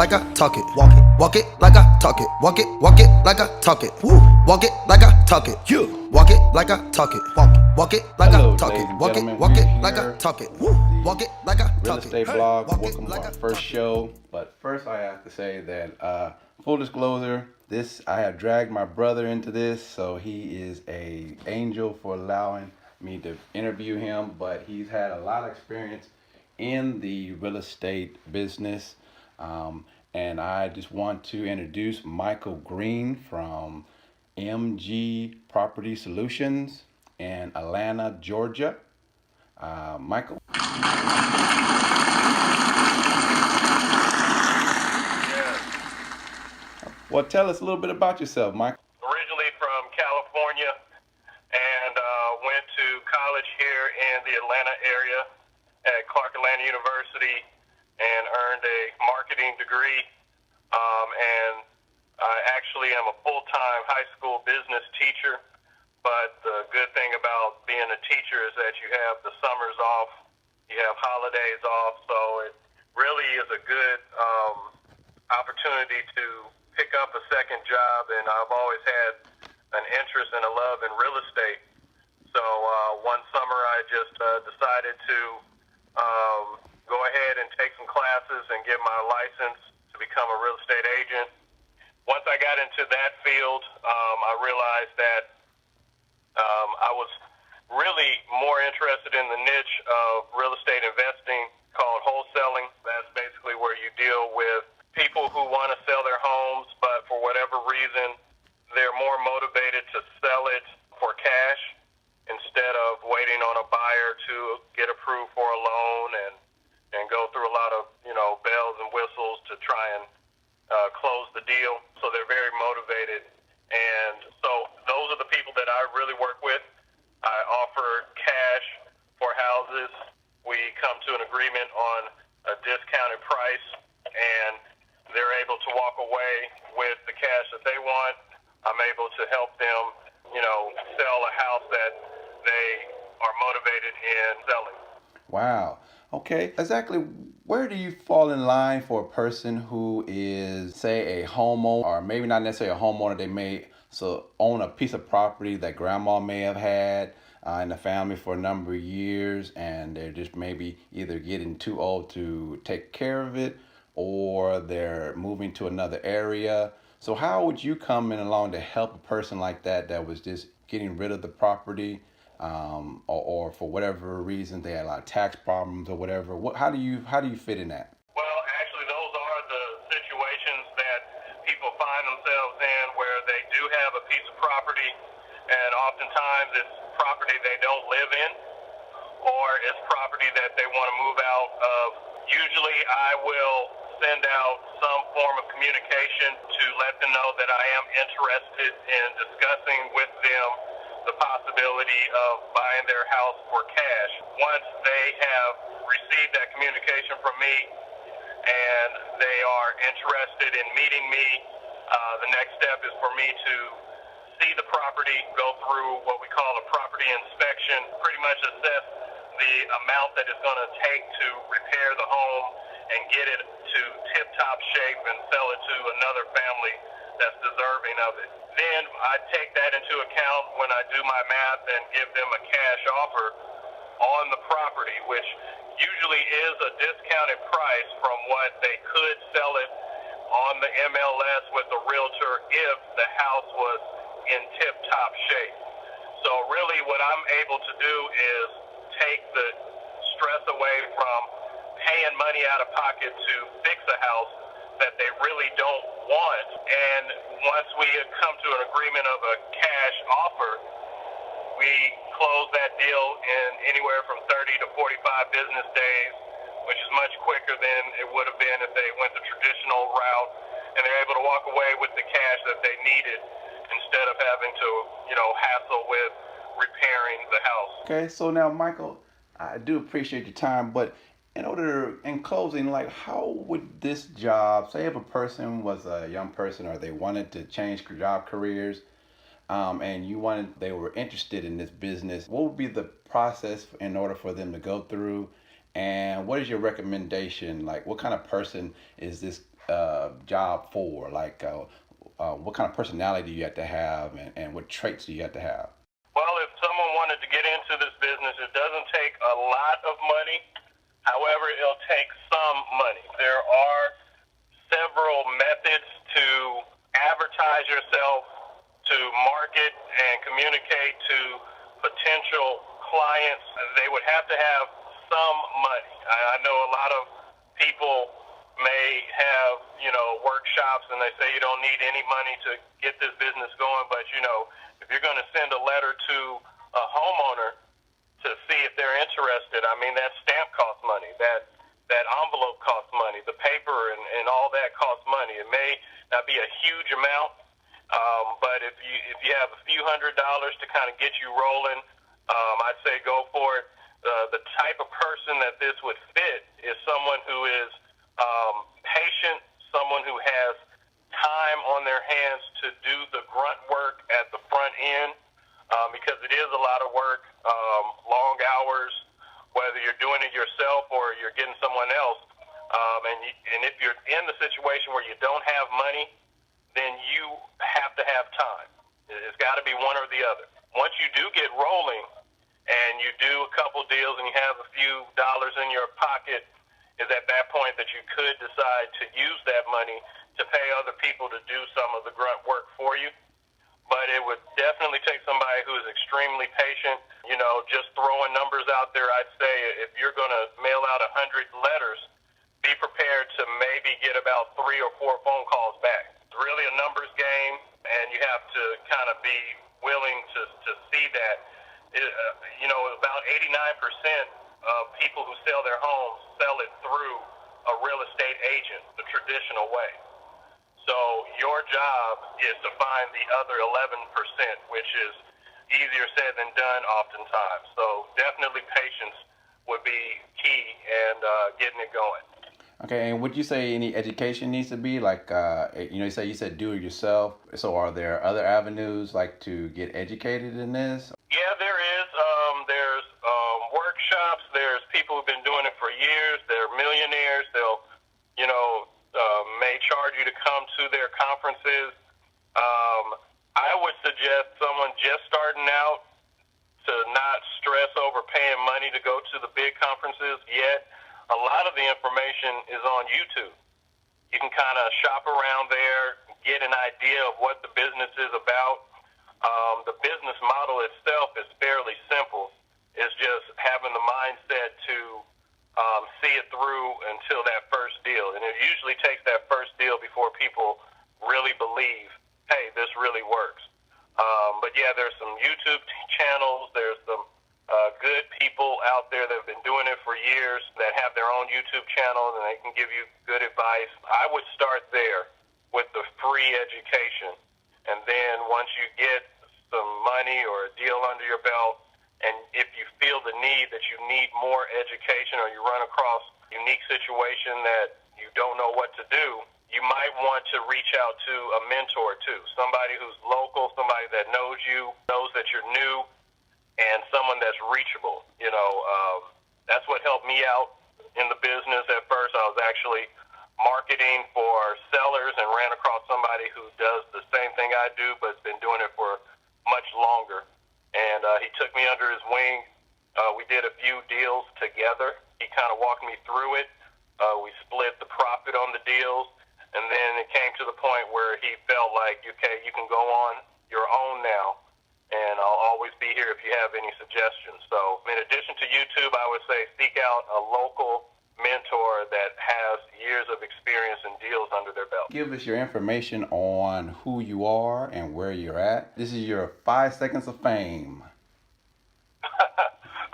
like I talk it. Walk it like I talk it. Walk it like I talk it. Woo. Walk it like I talk it. You walk it like I talk it. Walk it like Hello, I talk ladies it. and Walk gentlemen. it, walk We're it like here I talk it. with Woo. the Walk it like I Real talk Estate it. blog. Walk it Welcome to like our I first talk it. show. But first, I have to say that full disclosure, I have dragged my brother into this, so he is a angel for allowing me to interview him. But he's had a lot of experience in the real estate business, and I just want to introduce Michael Green from MG Property Solutions in Atlanta, Georgia. Michael. Well, tell us a little bit about yourself, Michael. Originally from California and went to college here in the Atlanta area at Clark Atlanta University and earned a marketing degree. And I actually am a full-time high school business teacher. But the good thing about being a teacher is that you have the summers off, you have holidays off, so it really is a good opportunity to pick up a second job, and I've always had an interest and a love in real estate. So one summer I just decided to go ahead and take some classes and get my license to become a real estate agent. Once I got into that field, I realized that I was really more interested in the niche of real estate investing called wholesaling. That's basically where you deal with people who want to sell their homes, but for whatever reason, they're more motivated to sell it for cash instead of waiting on a buyer to get approved for a loan and go through a lot of, bells and whistles to try and close the deal. So they're very motivated. And so those are the people that I really work with. I offer cash for houses. We come to an agreement on a discounted price, and they're able to walk away with the cash that they want. I'm able to help them, sell a house that they are motivated in selling. Wow. Okay. Exactly. Where do you fall in line for a person who is, say, a homeowner, or maybe not necessarily a homeowner? They may own a piece of property that grandma may have had in the family for a number of years, and they're just maybe either getting too old to take care of it, or they're moving to another area. So how would you come in along to help a person like that was just getting rid of the property, or for whatever reason they had a lot of tax problems or whatever? How do you fit in that? Well, actually, those are the situations that people find themselves in where they do have a piece of property, and oftentimes it's property they don't live in, or it's property that they want to move out of. Usually I will send out some form of communication to let them know that I am interested in discussing with them the possibility of buying their house for cash. Once they have received that communication from me and they are interested in meeting me, the next step is for me to see the property, go through what we call a property inspection, pretty much assess the amount that it's going to take to repair the home and get it to tip-top shape and sell it to another family that's deserving of it. Then I take that into account when I do my math and give them a cash offer on the property, which usually is a discounted price from what they could sell it on the MLS with a realtor if the house was in tip-top shape. So really what I'm able to do is take the stress away from paying money out of pocket to fix a house that they really don't want. And once we come to an agreement of a cash offer, we close that deal in anywhere from 30 to 45 business days, which is much quicker than it would have been if they went the traditional route, and they're able to walk away with the cash that they needed instead of having to, hassle with repairing the house. Okay, so now, Michael, I do appreciate your time, but in closing, how would this job, say if a person was a young person or they wanted to change job careers, and they were interested in this business, what would be the process in order for them to go through? And what is your recommendation? What kind of person is this job for? Like, what kind of personality do you have to have, and what traits do you have to have? Well, if someone wanted to get into this business, it doesn't take a lot of money. However, it'll take some money. There are several methods to advertise yourself, to market and communicate to potential clients. They would have to have some money. I know a lot of people may have, workshops, and they say you don't need any money to get this business going, but, if you're going to send a letter to a homeowner to see if they're interested, I mean, that stamp costs money, that envelope costs money, the paper and all that costs money. It may not be a huge amount, but if you have a few $100s to kind of get you rolling, I'd say go for it. The type of person that this would fit is someone who is patient, someone who has time on their hands to do the grunt work at the front end, because it is a lot of work, long hours, whether you're doing it yourself or you're getting someone else. And if you're in the situation where you don't have money, then you have to have time. It's got to be one or the other. Once you do get rolling and you do a couple deals and you have a few dollars in your pocket, is at that point that you could decide to use that money to pay other people to do some of the grunt work for you. But it would definitely take somebody who is extremely patient. Just throwing numbers out there, I'd say if you're going to mail out 100 letters, be prepared to maybe get about 3 or 4 phone calls back. It's really a numbers game, and you have to kind of be willing to see that. About 89% of people who sell their homes sell it through a real estate agent, the traditional way. So your job is to find the other 11%, which is easier said than done oftentimes. So definitely patience would be key and getting it going. Okay, and would you say any education needs to be like, you said do it yourself. So are there other avenues like to get educated in this? Yeah, there is. There's workshops. There's people who've been doing it for years. They're millionaires. They'll, may charge you to come to their conferences. I would suggest someone just starting out to not stress over paying money to go to the big conferences yet. A lot of the information is on YouTube. You can kind of shop around there, get an idea of what the business is about. The business model itself is fairly simple. It's just having the mindset to see it through until that first deal. And it usually takes that first deal before people really believe, hey, this really works. But yeah, there's some YouTube channels. There's some good people out there that have been doing it for years that have their own YouTube channel, and they can give you good advice. I would start there with the free education. And then once you get some money or a deal under your belt, and if you feel the need that you need more education or you run across a unique situation that you don't know what to do, you might want to reach out to a mentor too, somebody who's local, somebody that knows you, knows that you're new, and someone that's reachable. That's what helped me out in the business at first. I was actually marketing for sellers and ran across somebody who does the same thing I do, but has been doing it for much longer. And he took me under his wing. We did a few deals together. He kind of walked me through it. We split the profit on the deals. And then it came to the point where he felt like, okay, you can go on your own now, and I'll always be here if you have any suggestions. So in addition to YouTube, I would say seek out a local mentor that has years of experience and deals under their belt. Give us your information on who you are and where you're at. This is your 5 seconds of fame.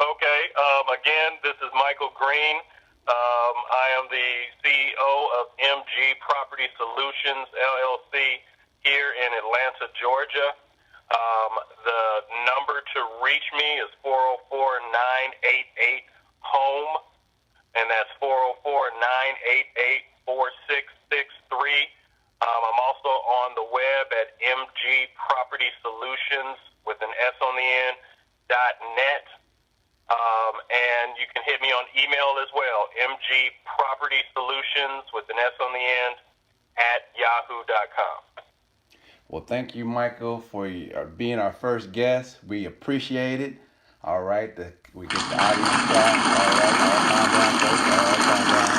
Okay. Again, this is Michael Green. I am the CEO of MG Property Solutions, LLC, here in Atlanta, Georgia. The number to reach me is 404-988-HOME, and that's 404-988-4663. I'm also on the web at MG Property Solutions with an S on the end, .net. And you can hit me on email as well, mgpropertysolutions with an S on the end yahoo.com. Well, thank you, Michael, for being our first guest. We appreciate it. All right, we get the audience clap. All right, calm down.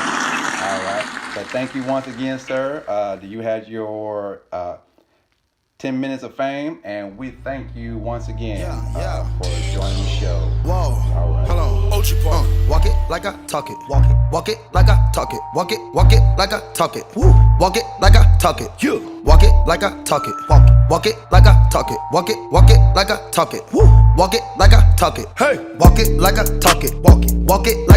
All right, so thank you once again, sir. You had your 10 minutes of fame, and we thank you once again for joining the show. Whoa, all right. Hold on. Walk it like I talk it. Walk it like I talk it. Walk it like I talk it. Woo. Walk it like I talk it. Yeah. Walk it like I talk it. Walk it like I talk it. Walk it like I talk it. Woo. Walk it like I talk it. Hey. Walk it like I talk it. Walk it like